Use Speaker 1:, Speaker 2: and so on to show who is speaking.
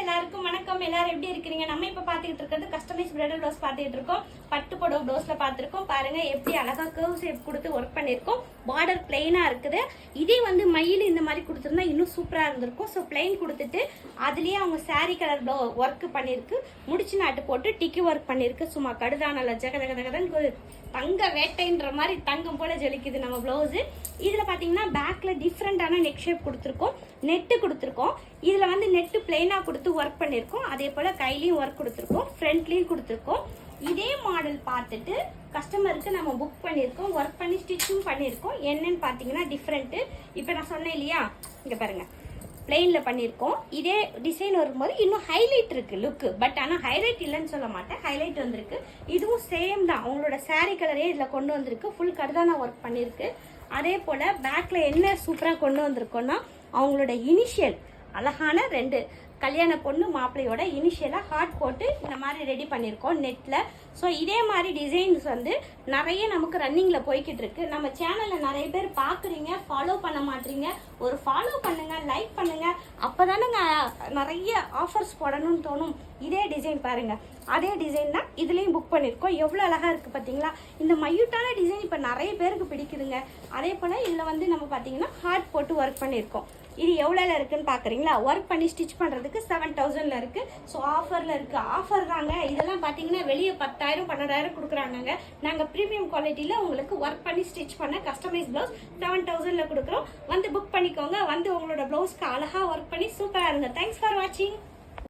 Speaker 1: எல்லாருக்கும் வணக்கம். எல்லாரும் எப்படி இருக்கீங்க? நம்ம இப்ப பாத்துக்கிட்டு இருக்கிறது கஸ்டமைஸ் பிரைடல் ப்ளவுஸ் பாத்துக்கிட்டு இருக்கோம். பட்டு புடவை ப்ளவுஸ்ல பாத்துருக்கோம். பாருங்க எப்படி அழகா கர்வ் ஷேப் கொடுத்து ஒர்க் பண்ணிருக்கோம். பார்டர் பிளைனா இருக்குது. இதே வந்து மயில் இந்த மாதிரி கொடுத்துருந்தா இன்னும் சூப்பரா இருந்திருக்கும். ஸோ பிளைன் கொடுத்துட்டு அதுலயே அவங்க சாரி கலர் ஒர்க் பண்ணிருக்கு. முடிச்சு நாட்டு போட்டு டிக்கி ஒர்க் பண்ணிருக்கு. சும்மா கடுதான ஜகதகதகதன் தங்க வேட்டைன்ற மாதிரி தங்கம் போல ஜொலிக்குது நம்ம பிளவுஸ். இதுல பாத்தீங்கன்னா பேக்ல டிஃப்ரெண்டான நெக் ஷேப் கொடுத்துருக்கோம். நெட்டு கொடுத்துருக்கோம். இதுல வந்து நெட்டு பிளைனா கொடுத்து ஒர்க் பண்ணிருக்கோம். அதே போல கையிலயும் ஒர்க் கொடுத்துருக்கோம். ஃப்ரண்ட்லயும் கொடுத்துருக்கோம். இதே மாடல் பார்த்துட்டு கஸ்டமருக்கு நம்ம புக் பண்ணிருக்கோம். ஒர்க் பண்ணி ஸ்டிச்சும் பண்ணிருக்கோம். என்னன்னு பாத்தீங்கன்னா டிஃப்ரெண்ட். இப்ப நான் சொன்னேன் இல்லையா, இங்க பாருங்க பிளெயின்ல பண்ணிருக்கோம். இதே டிசைன் வரும்போது இன்னும் ஹைலைட் இருக்கு லுக். பட் ஆனா ஹைலைட் இல்லைன்னு சொல்ல மாட்டேன், ஹைலைட் வந்திருக்கு. இதுவும் சேம் தான், அவங்களோட சாரி கலரே இதுல கொண்டு வந்திருக்கு. ஃபுல் கடுதான ஒர்க் பண்ணிருக்கு. அதே போல பேக்ல என்ன சூப்பரா கொண்டு வந்திருக்கோம்னா அவங்களோட இனிஷியல் அழகான ரெண்டு கல்யாண பொண்ணு மாப்பிள்ளையோட இனிஷியலா ஹார்ட் போட்டு இந்த மாதிரி ரெடி பண்ணியிருக்கோம் நெட்ல. ஸோ இதே மாதிரி டிசைன்ஸ் வந்து நிறைய நமக்கு ரன்னிங்ல போய்கிட்டு இருக்கு. நம்ம சேனல்ல நிறைய பேர் பாக்குறீங்க, ஃபாலோ பண்ண மாட்டீங்க. ஒரு ஃபாலோ பண்ணுங்க, லைக் பண்ணுங்க. அப்பதானுங்க நிறைய ஆஃபர்ஸ் போடணும்னு தோணும். இதே டிசைன் பாருங்க, அதே டிசைன் தான் இதுலயும் புக் பண்ணிருக்கோம். எவ்வளவு அழகா இருக்கு பாத்தீங்களா? இந்த மையூட்டான டிசைன் இப்ப நிறைய பேருக்கு பிடிக்குதுங்க. அதே போல இதுல வந்து நம்ம பாத்தீங்கன்னா ஹார்ட் போட்டு ஒர்க் பண்ணிருக்கோம். இது எவ்வளோல இருக்குன்னு பாக்குறீங்களா? ஒர்க் பண்ணி ஸ்டிச் பண்றதுக்கு 7000ல இருக்கு. ஸோ ஆஃபர்ல இருக்கு. ஆஃபர் தாங்க இதெல்லாம். பாத்தீங்கன்னா வெளியே 10,000 12,000 கொடுக்குறாங்க. நாங்க ப்ரீமியம் குவாலிட்டியில உங்களுக்கு ஒர்க் பண்ணி ஸ்டிச் பண்ண கஸ்டமைஸ் பிளவுஸ் 7000ல கொடுக்குறோம். வந்து புக் பண்ணிக்கோங்க. வந்து உங்களோட பிளவுஸ்க்கு அழகா ஒர்க் பண்ணி சூப்பரா இருங்க. தேங்க்ஸ் ஃபார் வாட்சிங்.